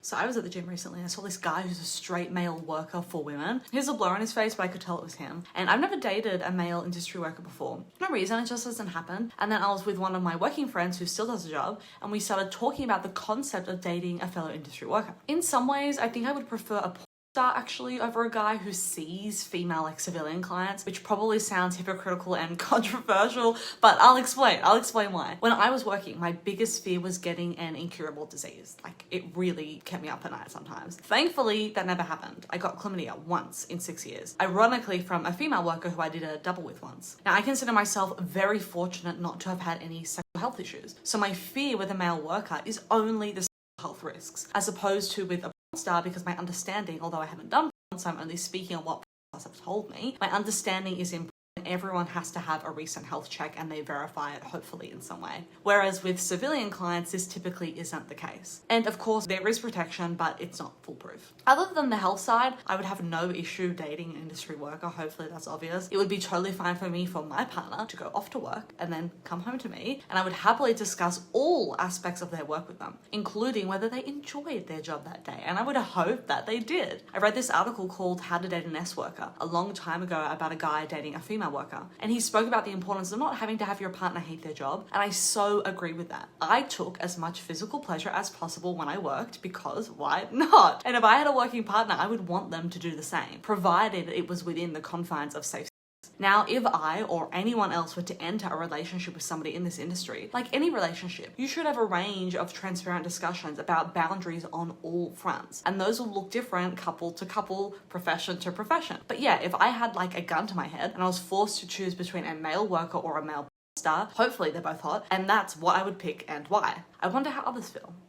So I was at the gym recently and I saw this guy who's a straight male worker for women. He has a blur on his face, but I could tell it was him. And I've never dated a male industry worker before. No reason, it just doesn't happen. And then I was with one of my working friends who still does a job, and we started talking about the concept of dating a fellow industry worker. In some ways, I think I would prefer a Pornstar actually over a guy who sees female civilian clients, which probably sounds hypocritical and controversial, but I'll explain why. When I was working, my biggest fear was getting an incurable disease. Like, it really kept me up at night sometimes. Thankfully, that never happened. I got chlamydia once in 6 years, ironically from a female worker who I did a double with once. Now, I consider myself very fortunate not to have had any sexual health issues, so my fear with a male worker is only the sexual health risks, as opposed to with a Pornstar, because my understanding, although I haven't done porn, so I'm only speaking on what Pornstars have told me, my understanding is important. Everyone has to have a recent health check and they verify it, hopefully in some way. Whereas with civilian clients, this typically isn't the case. And of course, there is protection, but it's not foolproof. Other than the health side, I would have no issue dating an industry worker. Hopefully that's obvious. It would be totally fine for me, for my partner, to go off to work and then come home to me, and I would happily discuss all aspects of their work with them, including whether they enjoyed their job that day. And I would hope that they did. I read this article called How to Date an S Worker a long time ago about a guy dating a female worker, and he spoke about the importance of not having to have your partner hate their job, and I so agree with that. I took as much physical pleasure as possible when I worked, because why not? And if I had a working partner, I would want them to do the same, provided it was within the confines of safe. Now, if I or anyone else were to enter a relationship with somebody in this industry, like any relationship, you should have a range of transparent discussions about boundaries on all fronts. And those will look different couple to couple, profession to profession. But yeah, if I had like a gun to my head and I was forced to choose between a male worker or a male star, hopefully they're both hot, and that's what I would pick and why. I wonder how others feel.